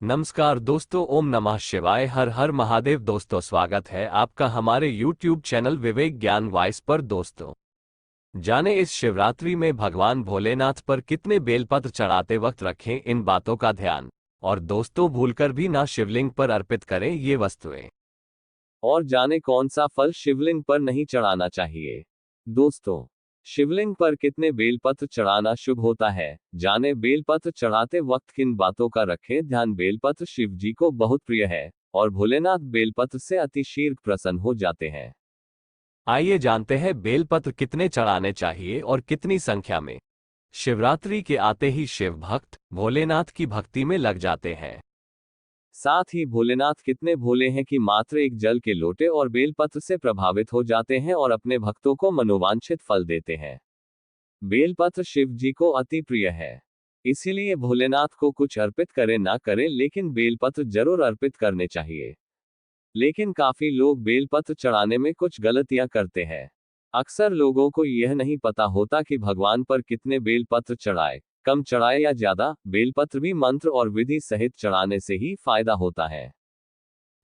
नमस्कार दोस्तों, ओम नमः शिवाय, हर हर महादेव। दोस्तों, स्वागत है आपका हमारे YouTube चैनल विवेक ज्ञान वॉइस पर। दोस्तों, जाने इस शिवरात्रि में भगवान भोलेनाथ पर कितने बेलपत्र चढ़ाते वक्त रखें इन बातों का ध्यान। और दोस्तों, भूलकर भी ना शिवलिंग पर अर्पित करें ये वस्तुएं। और जाने कौन सा फल शिवलिंग पर नहीं चढ़ाना चाहिए। दोस्तों, शिवलिंग पर कितने बेलपत्र चढ़ाना शुभ होता है, जाने बेलपत्र चढ़ाते वक्त किन बातों का रखें ध्यान। बेलपत्र शिव जी को बहुत प्रिय है और भोलेनाथ बेलपत्र से अति शीघ्र प्रसन्न हो जाते हैं। आइए जानते हैं बेलपत्र कितने चढ़ाने चाहिए और कितनी संख्या में। शिवरात्रि के आते ही शिव भक्त भोलेनाथ की भक्ति में लग जाते हैं। साथ ही भोलेनाथ कितने भोले हैं कि मात्र एक जल के लोटे और बेलपत्र से प्रभावित हो जाते हैं और अपने भक्तों को मनोवांछित फल देते हैं। बेलपत्र शिव जी को अति प्रिय है, इसीलिए भोलेनाथ को कुछ अर्पित करें ना करें, लेकिन बेलपत्र जरूर अर्पित करने चाहिए। लेकिन काफी लोग बेलपत्र चढ़ाने में कुछ गलतियां करते हैं। अक्सर लोगों को यह नहीं पता होता कि भगवान पर कितने बेलपत्र चढ़ाए, कम चढ़ाए या ज्यादा। बेलपत्र भी मंत्र और विधि सहित चढ़ाने से ही फायदा होता है।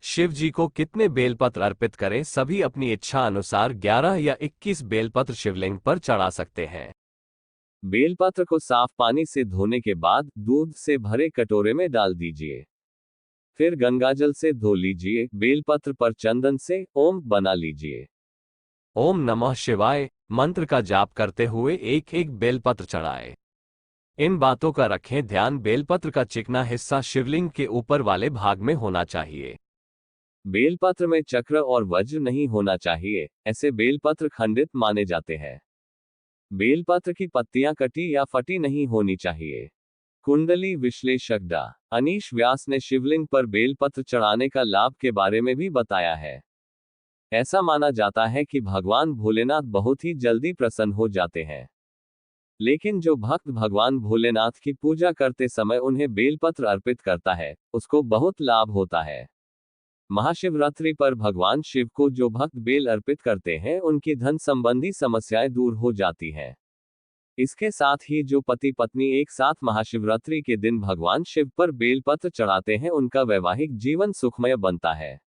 शिव जी को कितने बेलपत्र अर्पित करें, सभी अपनी इच्छा अनुसार 11 या 21 बेलपत्र शिवलिंग पर चढ़ा सकते हैं। बेलपत्र को साफ पानी से धोने के बाद दूध से भरे कटोरे में डाल दीजिए। फिर गंगाजल से धो लीजिए। बेलपत्र पर चंदन से ओम बना लीजिए। ओम नमः शिवाय मंत्र का जाप करते हुए एक एक बेलपत्र चढ़ाए। इन बातों का रखें ध्यान। बेलपत्र का चिकना हिस्सा शिवलिंग के ऊपर वाले भाग में होना चाहिए। बेलपत्र में चक्र और वज्र नहीं होना चाहिए, ऐसे बेलपत्र खंडित माने जाते हैं। बेलपत्र की पत्तियां कटी या फटी नहीं होनी चाहिए। कुंडली विश्लेषक डा अनीश व्यास ने शिवलिंग पर बेलपत्र चढ़ाने का लाभ के बारे में भी बताया है। ऐसा माना जाता है कि भगवान भोलेनाथ बहुत ही जल्दी प्रसन्न हो जाते हैं, लेकिन जो भक्त भगवान भोलेनाथ की पूजा करते समय उन्हें बेलपत्र अर्पित करता है, उसको बहुत लाभ होता है। महाशिवरात्रि पर भगवान शिव को जो भक्त बेल अर्पित करते हैं, उनकी धन संबंधी समस्याएं दूर हो जाती हैं। इसके साथ ही जो पति पत्नी एक साथ महाशिवरात्रि के दिन भगवान शिव पर बेलपत्र चढ़ाते हैं, उनका वैवाहिक जीवन सुखमय बनता है।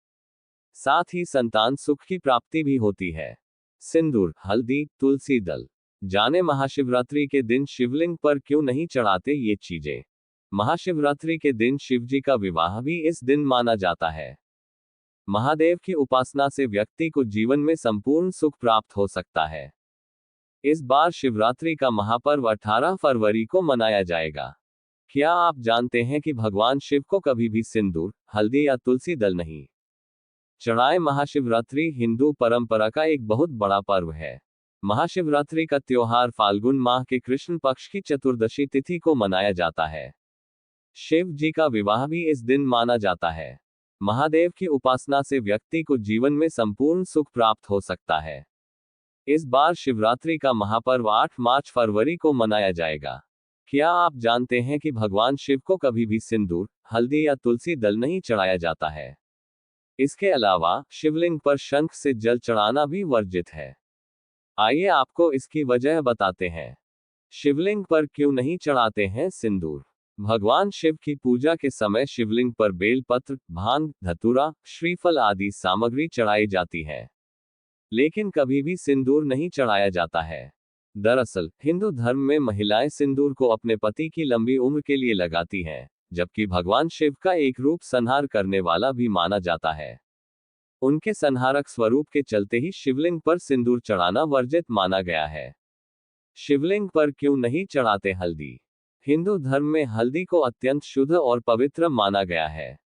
साथ ही संतान सुख की प्राप्ति भी होती है। सिंदूर, हल्दी, तुलसी दल। जाने महाशिवरात्रि के दिन शिवलिंग पर क्यों नहीं चढ़ाते ये चीजें। महाशिवरात्रि के दिन शिवजी का विवाह भी इस दिन माना जाता है। महादेव की उपासना से व्यक्ति को जीवन में संपूर्ण सुख प्राप्त हो सकता है। इस बार शिवरात्रि का महापर्व 18 फरवरी को मनाया जाएगा। क्या आप जानते हैं कि भगवान शिव को कभी भी सिंदूर, हल्दी या तुलसी दल नहीं चढ़ाए। महाशिवरात्रि हिंदू परंपरा का एक बहुत बड़ा पर्व है। महाशिवरात्रि का त्योहार फाल्गुन माह के कृष्ण पक्ष की चतुर्दशी तिथि को मनाया जाता है। शिव जी का विवाह भी इस दिन माना जाता है। महादेव की उपासना से व्यक्ति को जीवन में संपूर्ण सुख प्राप्त हो सकता है। इस बार शिवरात्रि का महापर्व 8 मार्च फरवरी को मनाया जाएगा। क्या आप जानते हैं कि भगवान शिव को कभी भी सिंदूर, हल्दी या तुलसी दल नहीं चढ़ाया जाता है। इसके अलावा शिवलिंग पर शंख से जल चढ़ाना भी वर्जित है। आइए आपको इसकी वजह बताते हैं। शिवलिंग पर क्यों नहीं चढ़ाते हैं सिंदूर। भगवान शिव की पूजा के समय शिवलिंग पर बेलपत्र, भांग, धतूरा, श्रीफल आदि सामग्री चढ़ाई जाती है, लेकिन कभी भी सिंदूर नहीं चढ़ाया जाता है। दरअसल हिंदू धर्म में महिलाएं सिंदूर को अपने पति की लंबी उम्र के लिए लगाती हैं, जबकि भगवान शिव का एक रूप संहार करने वाला भी माना जाता है। उनके संहारक स्वरूप के चलते ही शिवलिंग पर सिंदूर चढ़ाना वर्जित माना गया है। शिवलिंग पर क्यों नहीं चढ़ाते हल्दी। हिंदू धर्म में हल्दी को अत्यंत शुद्ध और पवित्र माना गया है।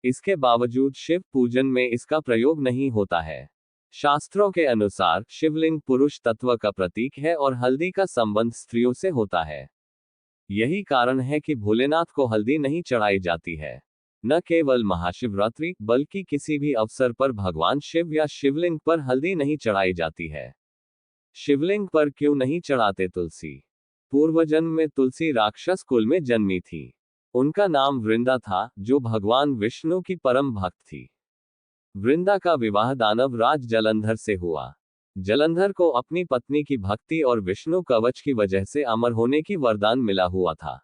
इसके बावजूद शिव पूजन में इसका प्रयोग नहीं होता है। शास्त्रों के अनुसार शिवलिंग पुरुष तत्व का प्रतीक है और हल्दी का संबंध स्त्रियों से होता है। यही कारण है कि भोलेनाथ को हल्दी नहीं चढ़ाई जाती है। न केवल महाशिवरात्रि बल्कि किसी भी अवसर पर भगवान शिव या शिवलिंग पर हल्दी नहीं चढ़ाई जाती है। शिवलिंग पर क्यों नहीं चढ़ाते तुलसी। पूर्वजन्म में तुलसी राक्षस कुल में जन्मी थी। उनका नाम वृंदा था, जो भगवान विष्णु की परम भक्त थी। वृंदा का विवाह दानव राज जलंधर से हुआ। जलंधर को अपनी पत्नी की भक्ति और विष्णु कवच की वजह से अमर होने की वरदान मिला हुआ था।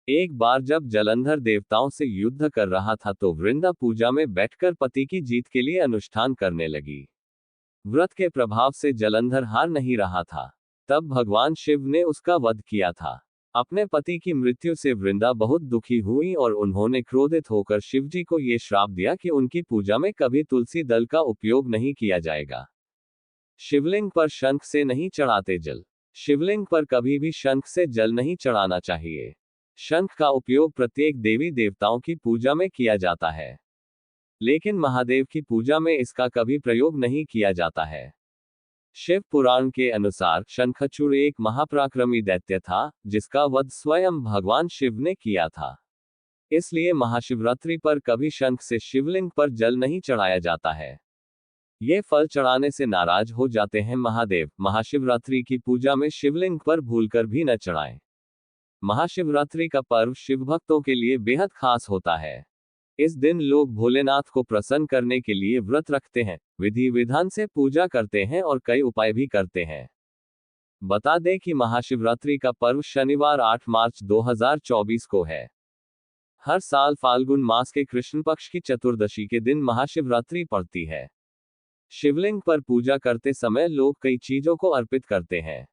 एक बार जब जलंधर देवताओं से युद्ध कर रहा था तो वृंदा पूजा में बैठकर पति की जीत के लिए अनुष्ठान करने लगी। व्रत के प्रभाव से जलंधर हार नहीं रहा था। तब भगवान शिव ने उसका वध किया था। अपने पति की मृत्यु से वृंदा बहुत दुखी हुई और उन्होंने क्रोधित होकर शिवजी को ये श्राप दिया कि उनकी पूजा में कभी तुलसी दल का उपयोग नहीं किया जाएगा। शिवलिंग पर शंख से नहीं चढ़ाते जल। शिवलिंग पर कभी भी शंख से जल नहीं चढ़ाना चाहिए। शंख का उपयोग प्रत्येक देवी देवताओं की पूजा में किया जाता है, लेकिन महादेव की पूजा में इसका कभी प्रयोग नहीं किया जाता है। शिव पुराण के अनुसार शंखचूड़ एक महापराक्रमी दैत्य था, जिसका वध स्वयं भगवान शिव ने किया था। इसलिए महाशिवरात्रि पर कभी शंख से शिवलिंग पर जल नहीं चढ़ाया जाता है। ये फल चढ़ाने से नाराज हो जाते हैं महादेव। महाशिवरात्रि की पूजा में शिवलिंग पर भूलकर भी न चढ़ाएं। महाशिवरात्रि का पर्व शिव भक्तों के लिए बेहद खास होता है। इस दिन लोग भोलेनाथ को प्रसन्न करने के लिए व्रत रखते हैं, विधि विधान से पूजा करते हैं और कई उपाय भी करते हैं। बता दें कि महाशिवरात्रि का पर्व शनिवार 8 मार्च 2024 को है। हर साल फाल्गुन मास के कृष्ण पक्ष की चतुर्दशी के दिन महाशिवरात्रि पड़ती है। शिवलिंग पर पूजा करते समय लोग कई चीजों को अर्पित करते हैं,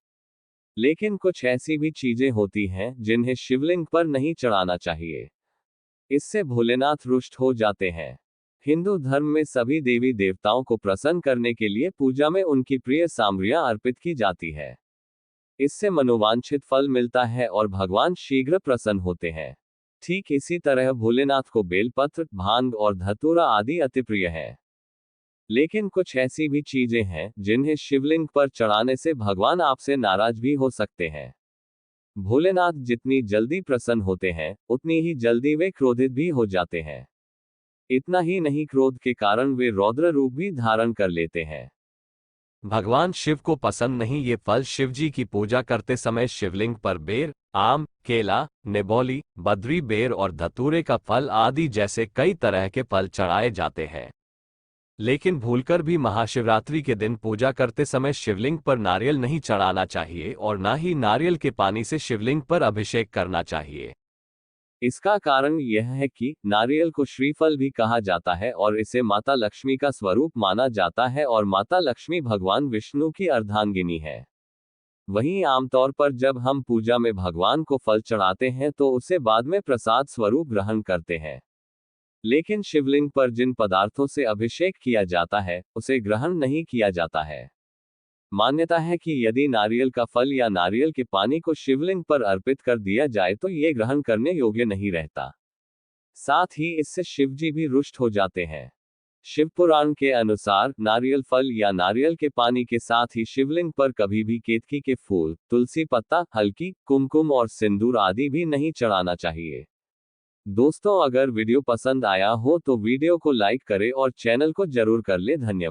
लेकिन कुछ ऐसी भी चीजें होती हैं जिन्हें शिवलिंग पर नहीं चढ़ाना चाहिए। इससे भोलेनाथ रुष्ट हो जाते हैं। हिंदू धर्म में सभी देवी देवताओं को प्रसन्न करने के लिए पूजा में उनकी प्रिय सामग्रियां अर्पित की जाती है। इससे मनोवांछित फल मिलता है और भगवान शीघ्र प्रसन्न होते हैं। ठीक इसी तरह भोलेनाथ को बेलपत्र, भांग और धतूरा आदि अति प्रिय है। लेकिन कुछ ऐसी भी चीजें हैं जिन्हें शिवलिंग पर चढ़ाने से भगवान आपसे नाराज भी हो सकते हैं। भोलेनाथ जितनी जल्दी प्रसन्न होते हैं, उतनी ही जल्दी वे क्रोधित भी हो जाते हैं। इतना ही नहीं, क्रोध के कारण वे रौद्र रूप भी धारण कर लेते हैं। भगवान शिव को पसंद नहीं ये फल। शिवजी की पूजा करते समय शिवलिंग पर बेर, आम, केला, निबोली, बद्री बेर और धतूरे का फल आदि जैसे कई तरह के फल चढ़ाए जाते हैं। लेकिन भूलकर भी महाशिवरात्रि के दिन पूजा करते समय शिवलिंग पर नारियल नहीं चढ़ाना चाहिए और न ही नारियल के पानी से शिवलिंग पर अभिषेक करना चाहिए। इसका कारण यह है कि नारियल को श्रीफल भी कहा जाता है और इसे माता लक्ष्मी का स्वरूप माना जाता है और माता लक्ष्मी भगवान विष्णु की अर्धांगिनी है। वहीं आमतौर पर जब हम पूजा में भगवान को फल चढ़ाते हैं तो उसे बाद में प्रसाद स्वरूप ग्रहण करते हैं। लेकिन शिवलिंग पर जिन पदार्थों से अभिषेक किया जाता है, उसे ग्रहण नहीं किया जाता है। मान्यता है कि यदि नारियल का फल या नारियल के पानी को शिवलिंग पर अर्पित कर दिया जाए तो ये ग्रहण करने योग्य नहीं रहता। साथ ही इससे शिवजी भी रुष्ट हो जाते हैं। शिव पुराण के अनुसार नारियल फल या नारियल के पानी के साथ ही शिवलिंग पर कभी भी केतकी के फूल, तुलसी पत्ता, हल्दी, कुमकुम और सिंदूर आदि भी नहीं चढ़ाना चाहिए। दोस्तों, अगर वीडियो पसंद आया हो तो वीडियो को लाइक करें और चैनल को जरूर कर ले। धन्यवाद।